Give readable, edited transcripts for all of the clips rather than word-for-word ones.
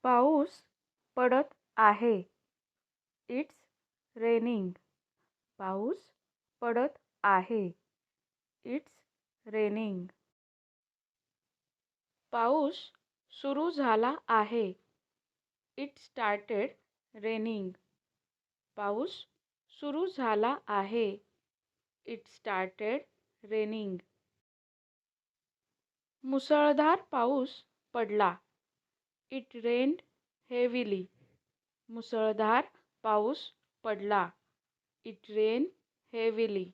पाऊस पडत आहे. It's raining. पाऊस पडत आहे. It's raining. पाऊस सुरू झाला आहे. It started raining. पाऊस सुरू झाला आहे. It started raining. मुसळधार पाऊस पडला. It rained heavily. मुसळधार पाऊस पडला. It rain heavily.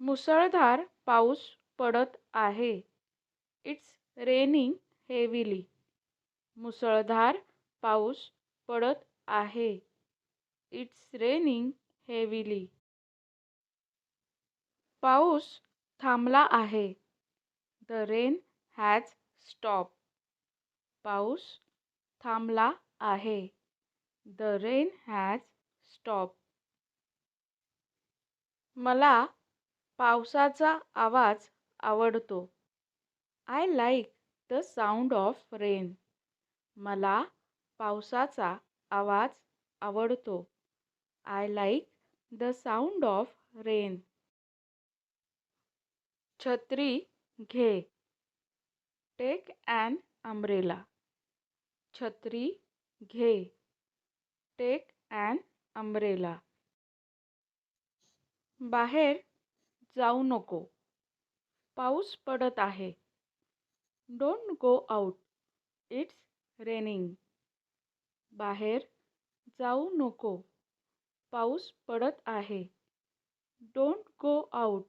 मुसळधार पाऊस पडत आहे. It's raining heavily. मुसळधार पाऊस पडत आहे. It's raining heavily. पाऊस थांबला आहे. The rain has stop. पाऊस थांबला आहे. The rain has stop. मला पावसाचा आवाज आवडतो. I like the sound of rain. मला पावसाचा आवाज आवडतो. I like the sound of rain. छत्री घे. Take an umbrella. छत्री घे. Take an umbrella. बाहेर जाऊ नको. पाऊस पडत आहे. Don't go out. It's raining. बाहेर जाऊ नको. पाऊस पडत आहे. Don't go out.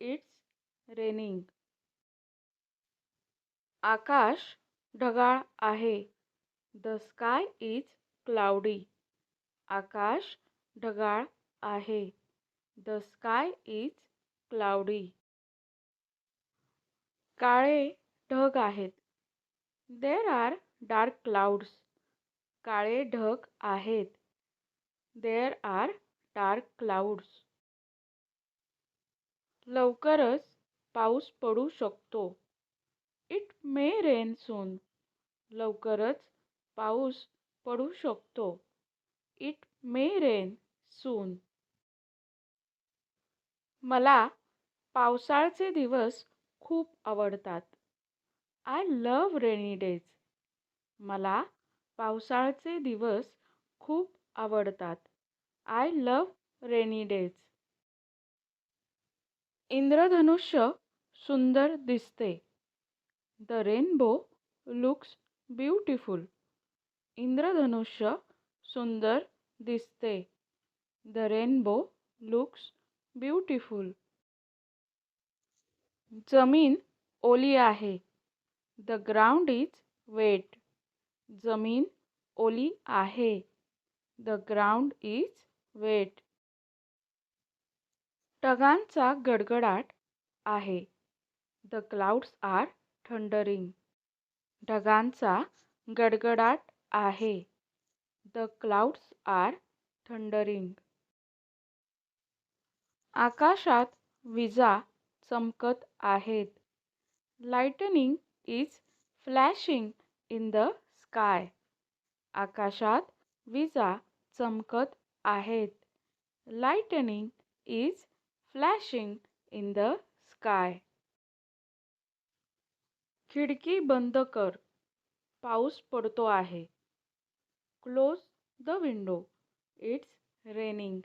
It's raining. आकाश ढगाळ आहे. The sky is cloudy. आकाश ढगाळ आहे. The sky is cloudy. काळे ढग आहेत. There are dark clouds. काळे ढग आहेत. There are dark clouds. लवकरच पाऊस पडू शकतो. It may rain soon. लवकरच पाऊस पडू शकतो. It may rain soon. मला पावसाळ्याचे दिवस खूप आवडतात. I love rainy days. मला पावसाळ्याचे दिवस खूप आवडतात. I love rainy days. इंद्रधनुष्य सुंदर दिसते. The rainbow looks beautiful. इंद्रधनुष्य सुंदर दिसते. The rainbow looks beautiful. जमीन ओली आहे. The ground is wet. जमीन ओली आहे. The ground is wet. ढगांचा गडगडाट आहे. The clouds are thundering. ढगांचा गडगडाट आहे. The clouds are thundering. आकाशात विजा चमकत आहेत. Lightning is flashing in the sky. आकाशात विजा चमकत आहेत. Lightning is flashing in the sky. खिडकी बंद कर. पाऊस पडतो आहे. Close the window. It's raining.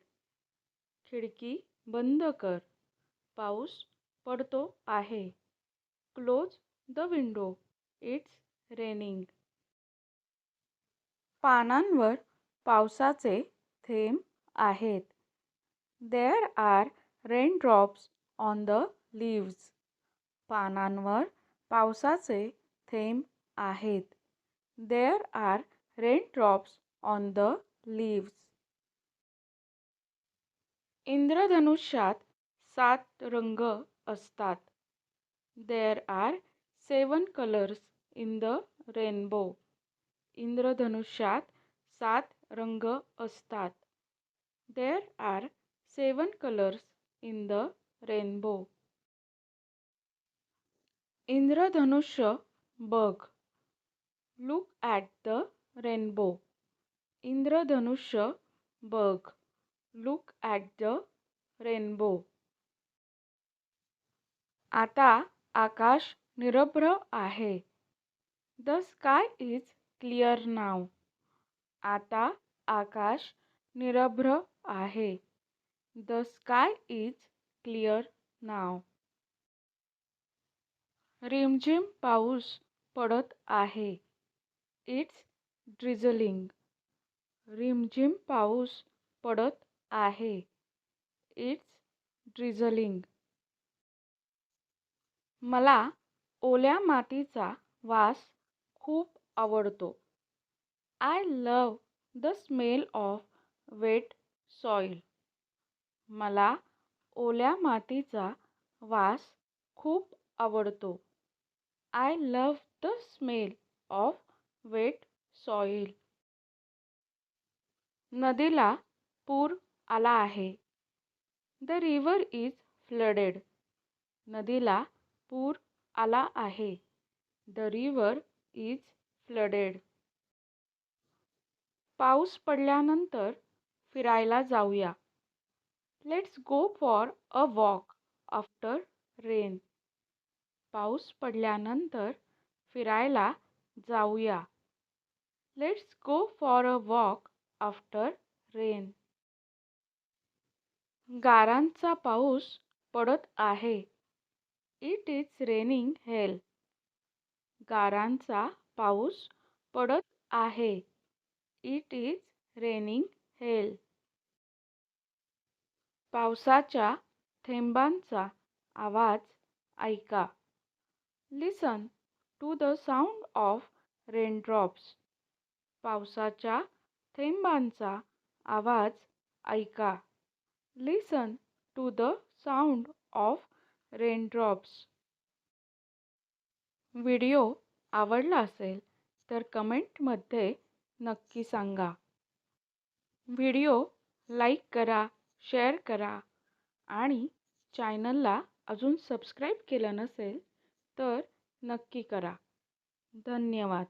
खिडकी बंद कर. पाऊस पडतो आहे. Close the window. It's raining. पानांवर पावसाचे थेंब आहेत. There are raindrops on the leaves. पानांवर पावसाचे थेंब आहेत. There are raindrops on the leaves. इंद्रधनुष्यात 7 रंग असतात. There are 7 colours in the rainbow. इंद्रधनुष्यात 7 रंग असतात. There are 7 colours in the rainbow. इंद्रधनुष्य बघ. Look at the rainbow. इंद्रधनुष्य बघ. Look at the rainbow. आता आकाश निरभ्र आहे. The sky is clear now. आता आकाश निरभ्र आहे. The sky is clear now. रिमझिम पाऊस पडत आहे. It's drizzling. रिमझिम पाऊस पडत आहे. It's drizzling. मला ओल्या मातीचा वास खूप आवडतो. I love the smell of wet soil. मला ओल्या मातीचा वास खूप आवडतो. I love the smell of wet soil. नदीला पूर आला आहे. The river is flooded. नदीला पूर आला आहे. The river is flooded. पाऊस पडल्यानंतर फिरायला जाऊया. Let's go for a walk after rain. पाऊस पडल्यानंतर फिरायला जाऊया. Let's go for a walk after rain. गारांचा पाऊस पडत आहे. It is raining hail. गारांचा पाऊस पडत आहे. It is raining hail. पावसाच्या थेंबांचा आवाज ऐका. Listen to the sound of raindrops. पावसाच्या थेंबांचा आवाज ऐका. Listen to the sound of raindrops. Video आवडला असेल तर कमेंटमध्ये नक्की सांगा. व्हिडिओ लाईक करा, शेअर करा आणि चॅनलला अजून सबस्क्राईब केलं नसेल तर नक्की करा. धन्यवाद.